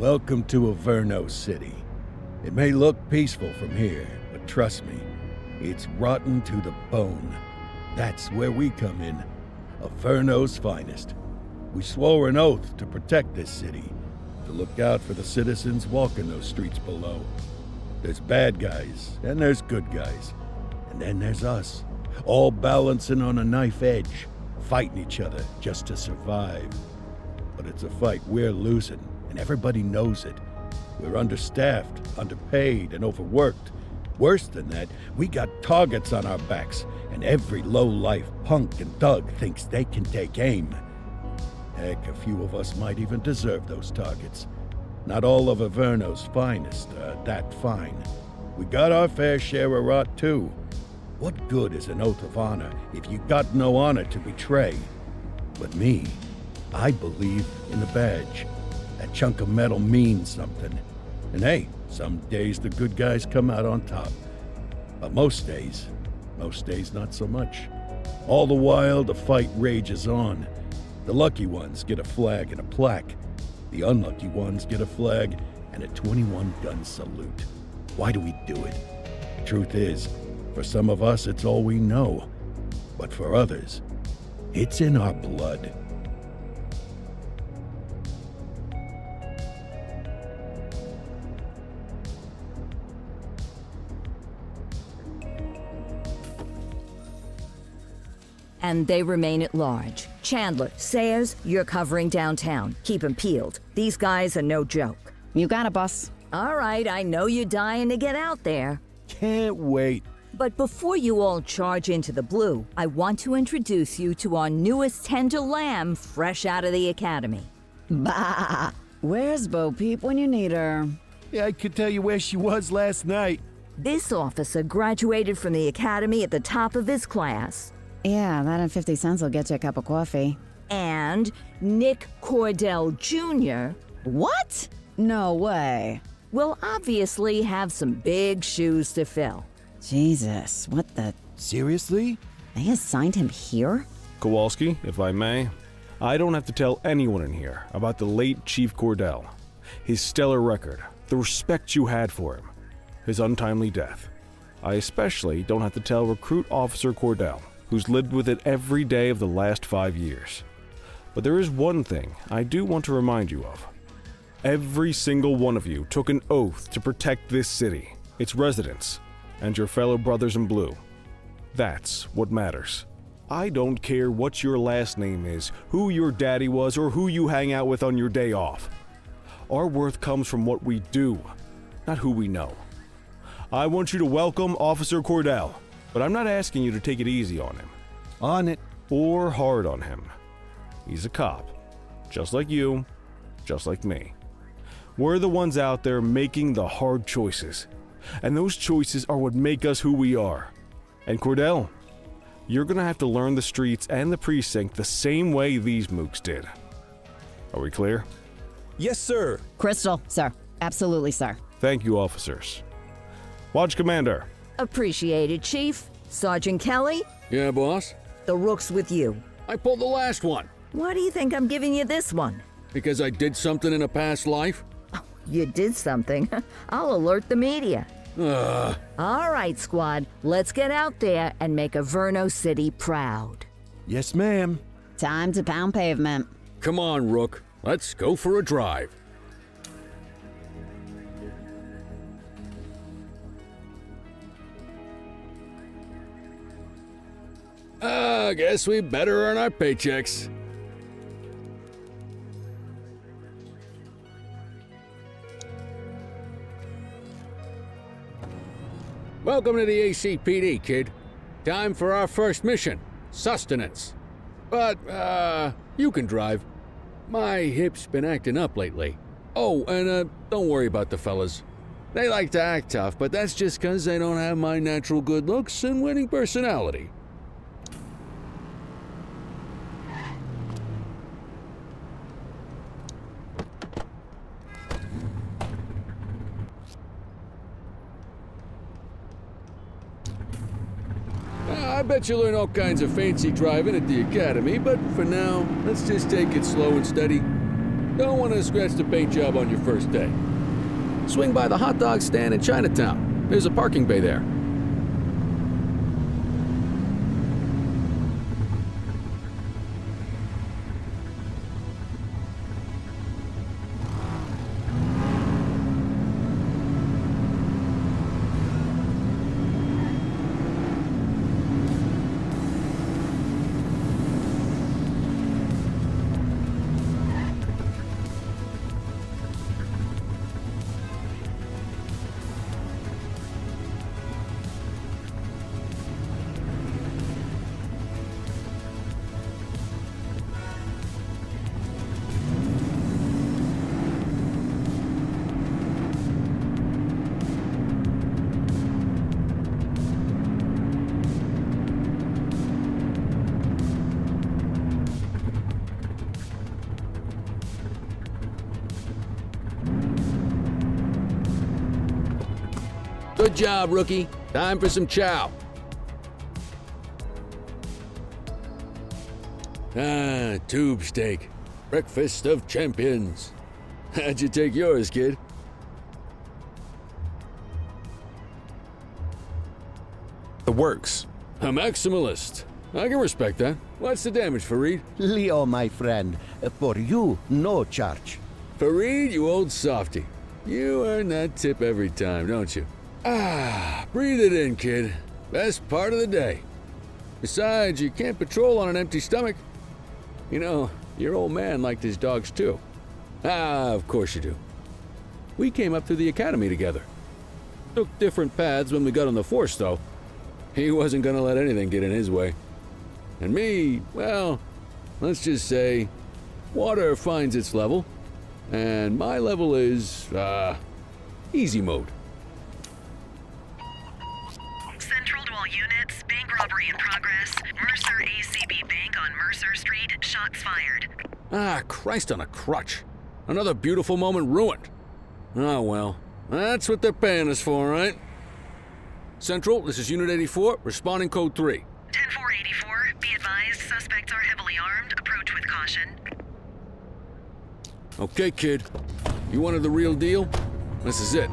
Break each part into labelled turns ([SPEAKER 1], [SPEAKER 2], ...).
[SPEAKER 1] Welcome to Averno City. It may look peaceful from here, but trust me, it's rotten to the bone. That's where we come in. Averno's finest. We swore an oath to protect this city, to look out for the citizens walking those streets below. There's bad guys, and there's good guys. And then there's us, all balancing on a knife edge, fighting each other just to survive. But it's a fight we're losing, and everybody knows it. We're understaffed, underpaid, and overworked. Worse than that, we got targets on our backs, and every low-life punk and thug thinks they can take aim. Heck, a few of us might even deserve those targets. Not all of Averno's finest are that fine. We got our fair share of rot, too. What good is an oath of honor if you got no honor to betray? But me, I believe in the badge. That chunk of metal means something. And hey, some days the good guys come out on top. But most days not so much. All the while, the fight rages on. The lucky ones get a flag and a plaque. The unlucky ones get a flag and a 21-gun salute. Why do we do it? Truth is, for some of us, it's all we know. But for others, it's in our blood.
[SPEAKER 2] And they remain at large. Chandler, Sayers, you're covering downtown. Keep 'em peeled. These guys are no joke.
[SPEAKER 3] You got it, boss.
[SPEAKER 2] All right, I know you're dying to get out there.
[SPEAKER 1] Can't wait.
[SPEAKER 2] But before you all charge into the blue, I want to introduce you to our newest tender lamb fresh out of the academy.
[SPEAKER 3] Bah! Where's Bo Peep when you need her?
[SPEAKER 1] Yeah, I could tell you where she was last night.
[SPEAKER 2] This officer graduated from the academy at the top of his class.
[SPEAKER 3] Yeah, that and 50 cents will get you a cup of coffee.
[SPEAKER 2] And Nick Cordell Jr.
[SPEAKER 3] What? No way.
[SPEAKER 2] will obviously have some big shoes to fill.
[SPEAKER 3] Jesus, what the...
[SPEAKER 4] Seriously?
[SPEAKER 3] They assigned him here?
[SPEAKER 5] Kowalski, if I may, I don't have to tell anyone in here about the late Chief Cordell, his stellar record, the respect you had for him, his untimely death. I especially don't have to tell Recruit Officer Cordell, who's lived with it every day of the last 5 years. But there is one thing I do want to remind you of. Every single one of you took an oath to protect this city, its residents, and your fellow brothers in blue. That's what matters. I don't care what your last name is, who your daddy was, or who you hang out with on your day off. Our worth comes from what we do, not who we know. I want you to welcome Officer Cordell, but I'm not asking you to take it easy on him.
[SPEAKER 4] On it.
[SPEAKER 5] Or hard on him. He's a cop, just like you, just like me. We're the ones out there making the hard choices, and those choices are what make us who we are. And Cordell, you're gonna have to learn the streets and the precinct the same way these mooks did. Are we clear?
[SPEAKER 4] Yes, sir.
[SPEAKER 3] Crystal, sir. Absolutely, sir.
[SPEAKER 5] Thank you, officers. Watch Commander.
[SPEAKER 2] Appreciated, Chief. Sergeant Kelly,
[SPEAKER 6] Yeah, boss?
[SPEAKER 2] the rook's with you.
[SPEAKER 6] I pulled the last one.
[SPEAKER 2] Why do you think I'm giving you this one?
[SPEAKER 6] Because I did something in a past life?
[SPEAKER 2] You did something. I'll alert the media.
[SPEAKER 6] Ugh.
[SPEAKER 2] All right, squad. Let's get out there and make Averno City proud.
[SPEAKER 4] Yes, ma'am.
[SPEAKER 3] Time to pound pavement.
[SPEAKER 6] Come on, Rook. Let's go for a drive. I guess we better earn our paychecks. Welcome to the ACPD, kid. Time for our first mission, sustenance. But, you can drive. My hip's been acting up lately. Oh, and, don't worry about the fellas. They like to act tough, but that's just 'cause they don't have my natural good looks and winning personality. I bet you learn all kinds of fancy driving at the academy, but for now, let's just take it slow and steady. Don't want to scratch the paint job on your first day. Swing by the hot dog stand in Chinatown. There's a parking bay there. Good job, rookie. Time for some chow. Ah, tube steak. Breakfast of champions. How'd you take yours, kid?
[SPEAKER 4] The works.
[SPEAKER 6] A maximalist. I can respect that. What's the damage, Fareed?
[SPEAKER 7] Leo, my friend, for you, no charge.
[SPEAKER 6] Fareed, you old softy. You earn that tip every time, don't you? Ah, breathe it in, kid. Best part of the day. Besides, you can't patrol on an empty stomach. You know, your old man liked his dogs too. Ah, of course you do. We came up through the academy together. Took different paths when we got on the force, though. He wasn't gonna let anything get in his way. And me, well, let's just say, water finds its level, and my level is, easy mode.
[SPEAKER 8] Central to all units, bank robbery in progress. Mercer ACB Bank on Mercer Street, shots fired.
[SPEAKER 6] Ah, Christ on a crutch. Another beautiful moment ruined. Oh well, that's what they're paying us for, right? Central, this is Unit 84, responding code 3.
[SPEAKER 8] 10-484, be advised, suspects are heavily armed, approach with caution.
[SPEAKER 6] Okay, kid. You wanted the real deal? This is it.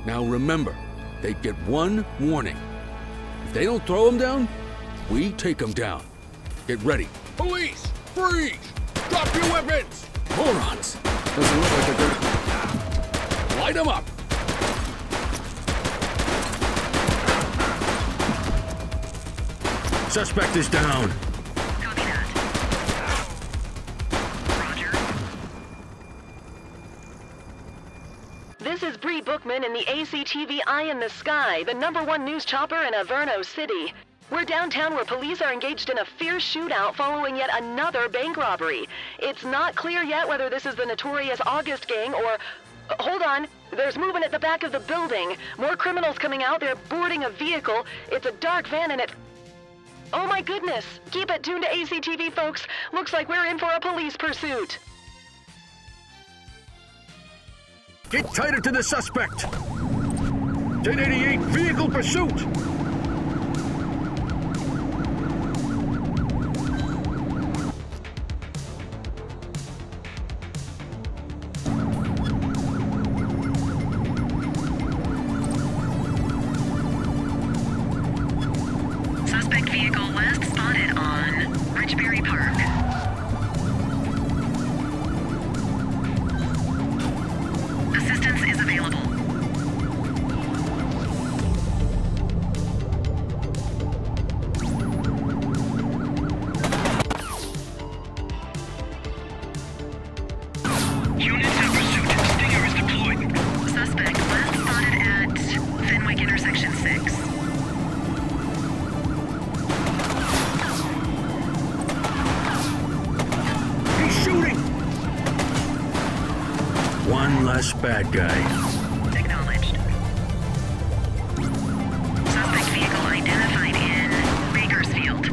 [SPEAKER 6] Now remember, they get one warning. If they don't throw them down, we take them down. Get ready. Police! Freeze! Drop your weapons! Morons! Doesn't look like they're gonna... Light them up! Suspect is down.
[SPEAKER 8] Copy that. Roger.
[SPEAKER 9] This is Bree Bookman in the ACTV Eye in the Sky, the #1 news chopper in Averno City. We're downtown where police are engaged in a fierce shootout following yet another bank robbery. It's not clear yet whether this is the notorious August gang or... hold on. There's movement at the back of the building. More criminals coming out. They're boarding a vehicle. It's a dark van and it... oh my goodness. Keep it tuned to ACTV, folks. Looks like we're in for a police pursuit.
[SPEAKER 6] Get tighter to the suspect! 1088, vehicle pursuit!
[SPEAKER 8] Suspect vehicle last spotted on Ridgeberry Park. Assistance is available. Units in pursuit. Stinger is deployed. Suspect last spotted at Fenwick intersection 6.
[SPEAKER 6] one less bad guy.
[SPEAKER 8] Acknowledged. Suspect vehicle identified in Bakersfield.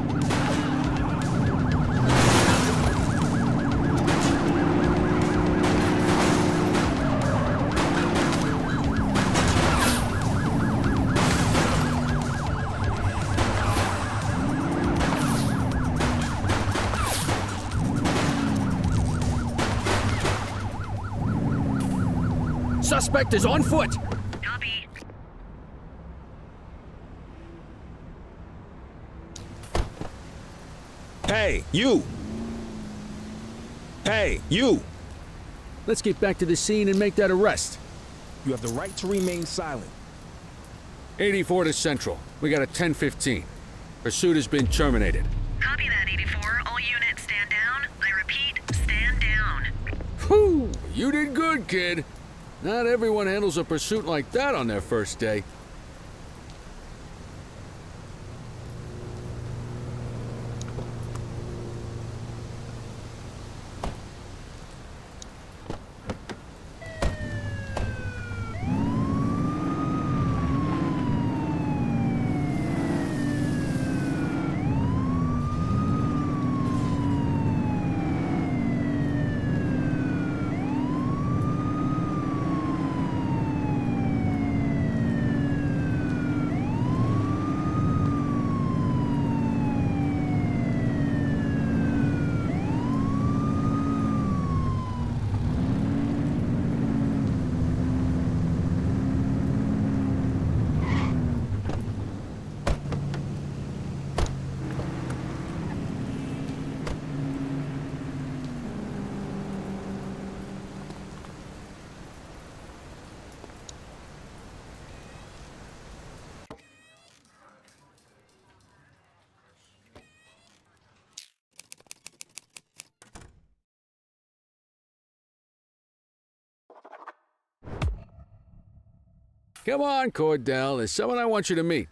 [SPEAKER 6] Suspect is on foot!
[SPEAKER 8] Copy.
[SPEAKER 5] Hey, you! Hey, you!
[SPEAKER 6] Let's get back to the scene and make that arrest.
[SPEAKER 5] You have the right to remain silent.
[SPEAKER 6] 84 to Central. We got a 10-15. Pursuit has been terminated.
[SPEAKER 8] Copy that, 84. All units stand down. I repeat, stand down.
[SPEAKER 6] Whew! You did good, kid. Not everyone handles a pursuit like that on their first day. Come on, Cordell. There's someone I want you to meet.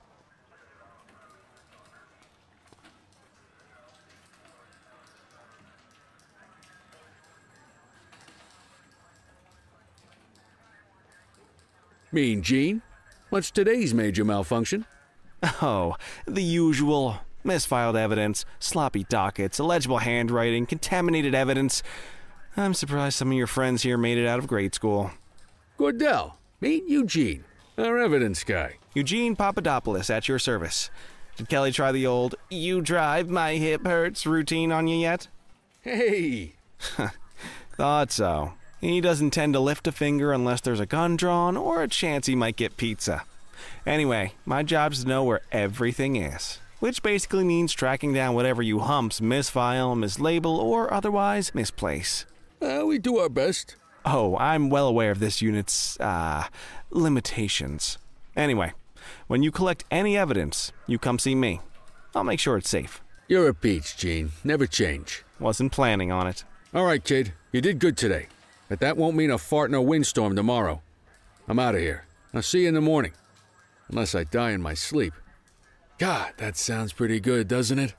[SPEAKER 6] Mean Gene? What's today's major malfunction?
[SPEAKER 5] Oh, the usual. Misfiled evidence, sloppy dockets, illegible handwriting, contaminated evidence. I'm surprised some of your friends here made it out of grade school.
[SPEAKER 6] Cordell, meet Eugene, our evidence guy.
[SPEAKER 5] Eugene Papadopoulos at your service. Did Kelly try the old, "you drive, my hip hurts" routine on you yet?
[SPEAKER 6] Hey!
[SPEAKER 5] Thought so. He doesn't tend to lift a finger unless there's a gun drawn or a chance he might get pizza. Anyway, my job's to know where everything is, which basically means tracking down whatever you humps misfile, mislabel, or otherwise misplace.
[SPEAKER 6] We do our best.
[SPEAKER 5] Oh, I'm well aware of this unit's, limitations. Anyway, when you collect any evidence, you come see me. I'll make sure it's safe.
[SPEAKER 6] You're a peach, Gene. Never change.
[SPEAKER 5] Wasn't planning on it.
[SPEAKER 6] All right, kid. You did good today. But that won't mean a fart in a windstorm tomorrow. I'm out of here. I'll see you in the morning. Unless I die in my sleep. God, that sounds pretty good, doesn't it?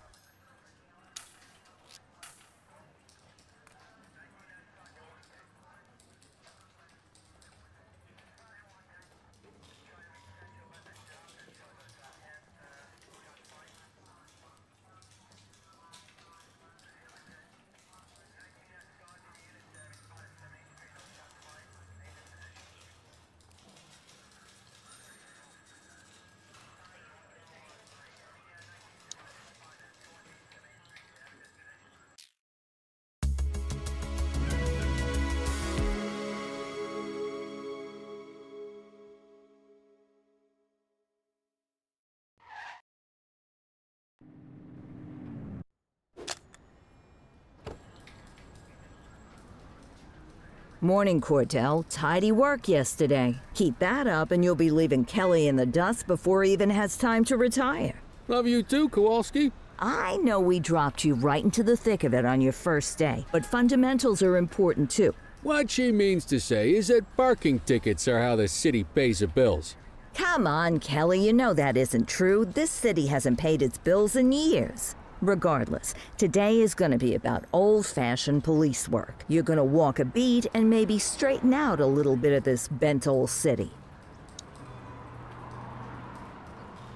[SPEAKER 2] Morning, Cordell. Tidy work yesterday. Keep that up and you'll be leaving Kelly in the dust before he even has time to retire.
[SPEAKER 6] Love you too, Kowalski.
[SPEAKER 2] I know we dropped you right into the thick of it on your first day, but fundamentals are important too.
[SPEAKER 6] What she means to say is that parking tickets are how the city pays the bills.
[SPEAKER 2] Come on, Kelly, you know that isn't true. This city hasn't paid its bills in years. Regardless, today is gonna be about old-fashioned police work. You're gonna walk a beat and maybe straighten out a little bit of this bent old city.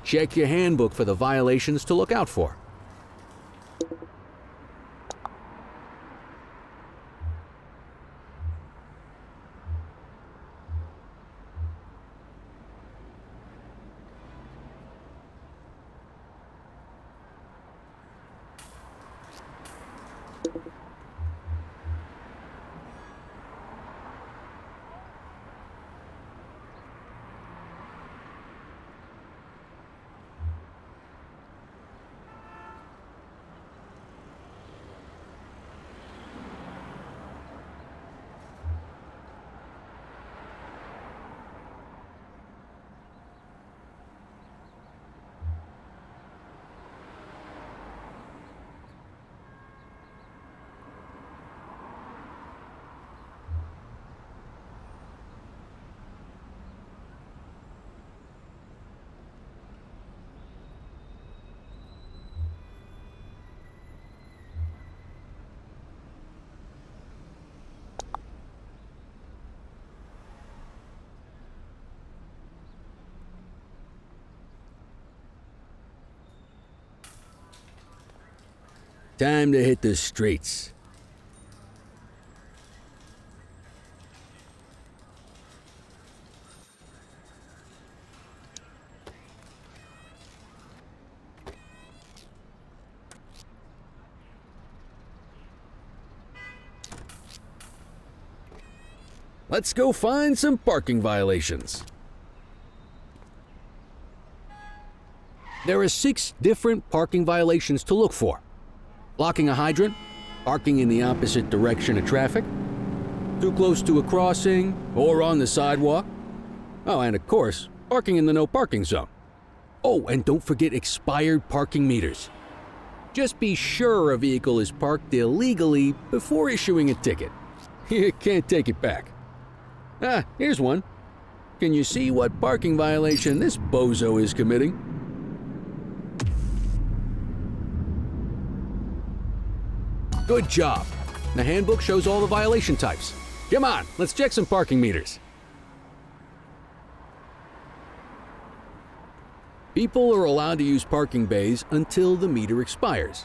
[SPEAKER 6] Check your handbook for the violations to look out for. Time to hit the streets. Let's go find some parking violations. There are 6 different parking violations to look for. Blocking a hydrant, parking in the opposite direction of traffic, too close to a crossing or on the sidewalk. Oh, and of course, parking in the no parking zone. Oh, and don't forget expired parking meters. Just be sure a vehicle is parked illegally before issuing a ticket. You can't take it back. Ah, here's one. Can you see what parking violation this bozo is committing? Good job. The handbook shows all the violation types. Come on, let's check some parking meters. People are allowed to use parking bays until the meter expires.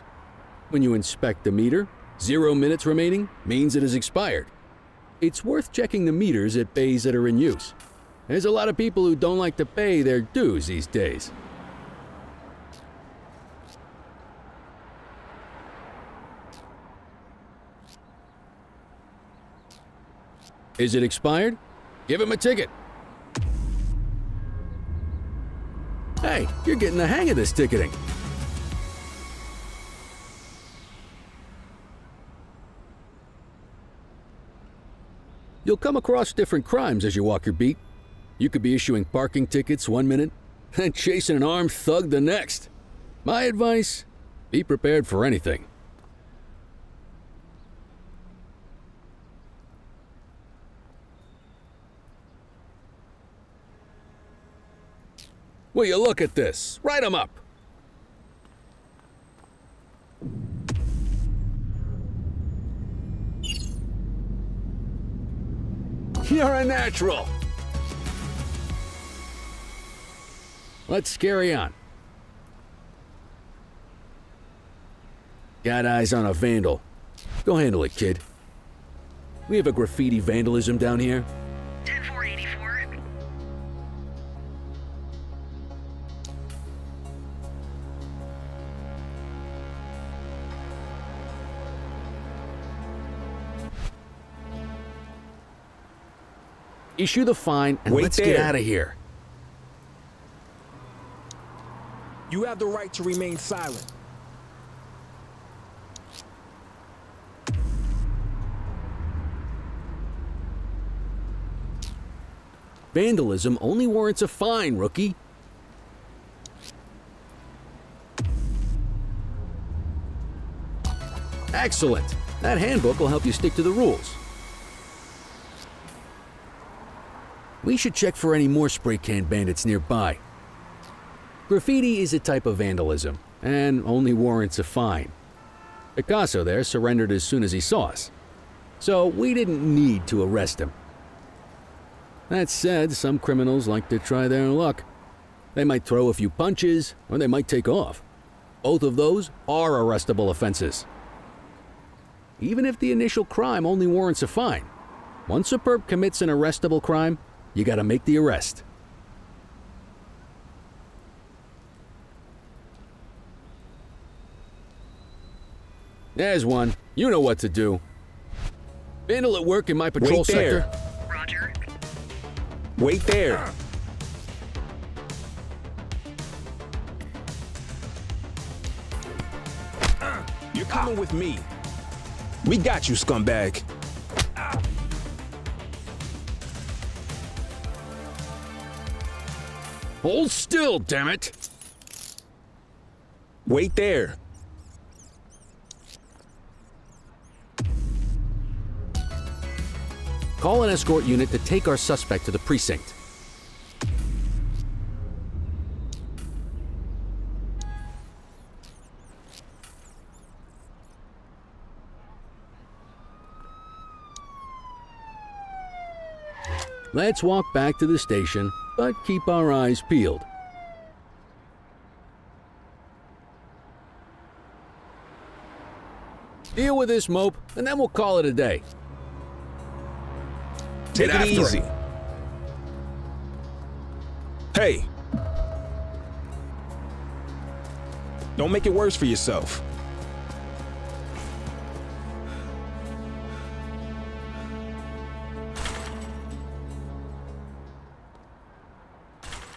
[SPEAKER 6] When you inspect the meter, 0 minutes remaining means it has expired. It's worth checking the meters at bays that are in use. There's a lot of people who don't like to pay their dues these days. Is it expired? Give him a ticket. Hey, you're getting the hang of this ticketing. You'll come across different crimes as you walk your beat. You could be issuing parking tickets 1 minute and chasing an armed thug the next. My advice, be prepared for anything. Will you look at this? Write them up. You're a natural. Let's carry on. Got eyes on a vandal. Go handle it, kid. We have a graffiti vandalism down here.
[SPEAKER 8] 10-484.
[SPEAKER 6] Issue the fine and
[SPEAKER 4] Wait
[SPEAKER 6] let's
[SPEAKER 4] there.
[SPEAKER 6] get out of here.
[SPEAKER 10] You have the right to remain silent.
[SPEAKER 6] Vandalism only warrants a fine, rookie. Excellent. That handbook will help you stick to the rules. We should check for any more spray can bandits nearby. Graffiti is a type of vandalism, and only warrants a fine. Picasso there surrendered as soon as he saw us, so we didn't need to arrest him. That said, some criminals like to try their luck. They might throw a few punches, or they might take off. Both of those are arrestable offenses. Even if the initial crime only warrants a fine, once a perp commits an arrestable crime, you gotta make the arrest. There's one. You know what to do. Vandal at work in my patrol sector.
[SPEAKER 8] Roger.
[SPEAKER 10] Wait there. You're coming with me. We got you, scumbag.
[SPEAKER 6] Hold still, damn it!
[SPEAKER 10] Wait there.
[SPEAKER 6] Call an escort unit to take our suspect to the precinct. Let's walk back to the station, but keep our eyes peeled. Deal with this mope, and then we'll call it a day.
[SPEAKER 10] Take it easy. Hey. Don't make it worse for yourself.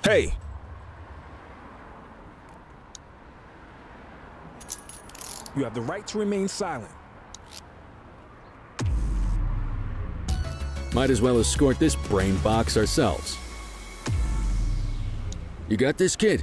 [SPEAKER 10] Hey. You have the right to remain silent.
[SPEAKER 6] Might as well escort this brain box ourselves. You got this, kid?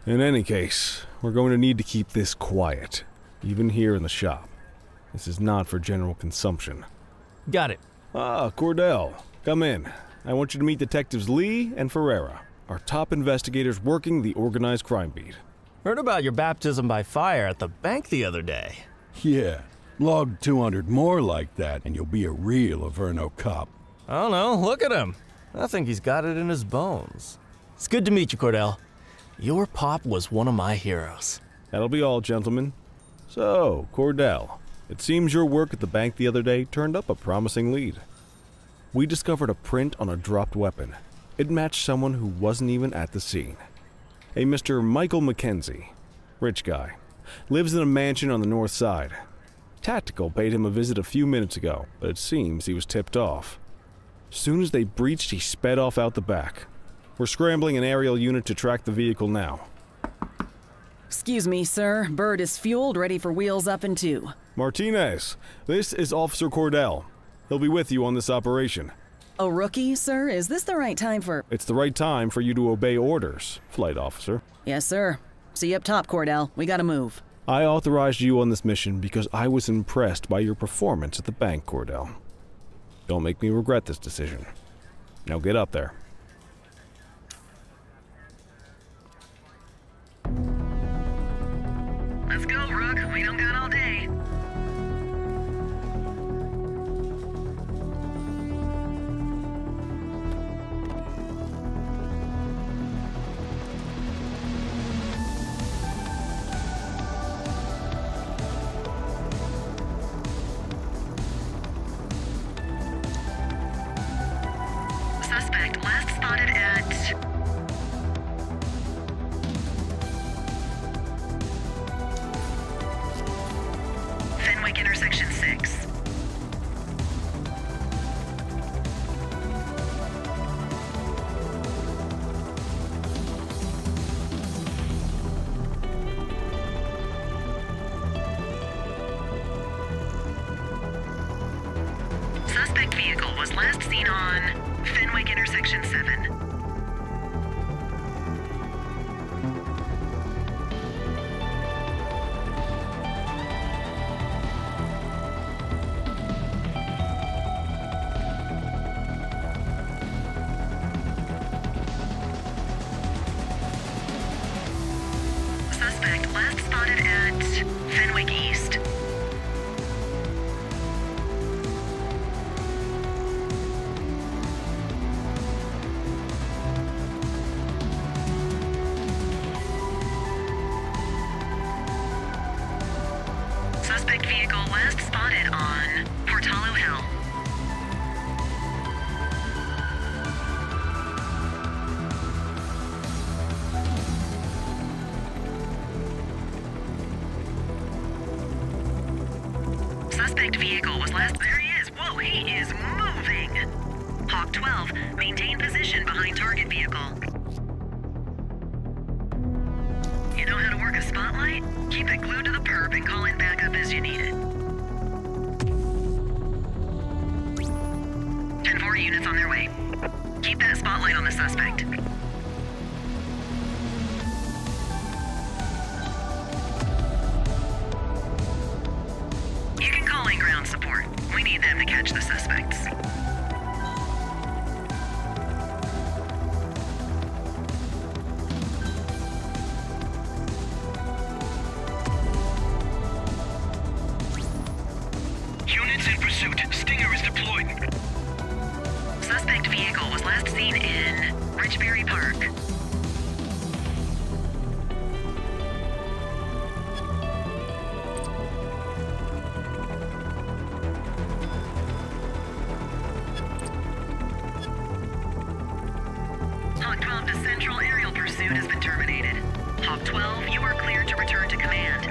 [SPEAKER 5] In any case, we're going to need to keep this quiet, even here in the shop. This is not for general consumption.
[SPEAKER 11] Got it.
[SPEAKER 5] Ah, Cordell, come in. I want you to meet Detectives Lee and Ferreira, our top investigators working the organized crime beat.
[SPEAKER 11] Heard about your baptism by fire at the bank the other day.
[SPEAKER 1] Yeah, log 200 more like that, and you'll be a real Averno cop.
[SPEAKER 11] I don't know, look at him. I think he's got it in his bones. It's good to meet you, Cordell. Your pop was one of my heroes.
[SPEAKER 5] That'll be all, gentlemen. So, Cordell, it seems your work at the bank the other day turned up a promising lead. We discovered a print on a dropped weapon. It matched someone who wasn't even at the scene. A Mr. Michael Mackenzie, rich guy, lives in a mansion on the north side. Tactical paid him a visit a few minutes ago, but it seems he was tipped off. Soon as they breached, he sped off out the back. We're scrambling an aerial unit to track the vehicle now.
[SPEAKER 3] Excuse me, sir. Bird is fueled, ready for wheels up in 2.
[SPEAKER 5] Martinez, this is Officer Cordell. He'll be with you on this operation.
[SPEAKER 3] A rookie, sir? Is this the right time for...
[SPEAKER 5] It's the right time for you to obey orders, Flight Officer.
[SPEAKER 3] Yes, sir. See you up top, Cordell. We gotta move.
[SPEAKER 5] I authorized you on this mission because I was impressed by your performance at the bank, Cordell. Don't make me regret this decision. Now get up there.
[SPEAKER 8] Let's go, Rook. We don't got all day. Suspect last spotted at... Fenwick intersection 6. Suspect vehicle was last seen on Fenwick intersection 7. Suspect last spotted at Fenwick East. Suspect vehicle last spotted on Portalo Hill. Suspect vehicle was last... There he is! Whoa, he is moving! Hawk 12, maintain position behind target vehicle. You know how to work a spotlight? Keep it glued to the perp and call in backup as you need it. 10-4 units on their way. Keep that spotlight on the suspect. You can call in ground support. We need them to catch the suspects.
[SPEAKER 12] Units in pursuit. Stinger is deployed.
[SPEAKER 8] Suspect vehicle was last seen in Richbury Park. Hawk 12 to Central aerial pursuit has been terminated. Hawk 12, you are cleared to return to command.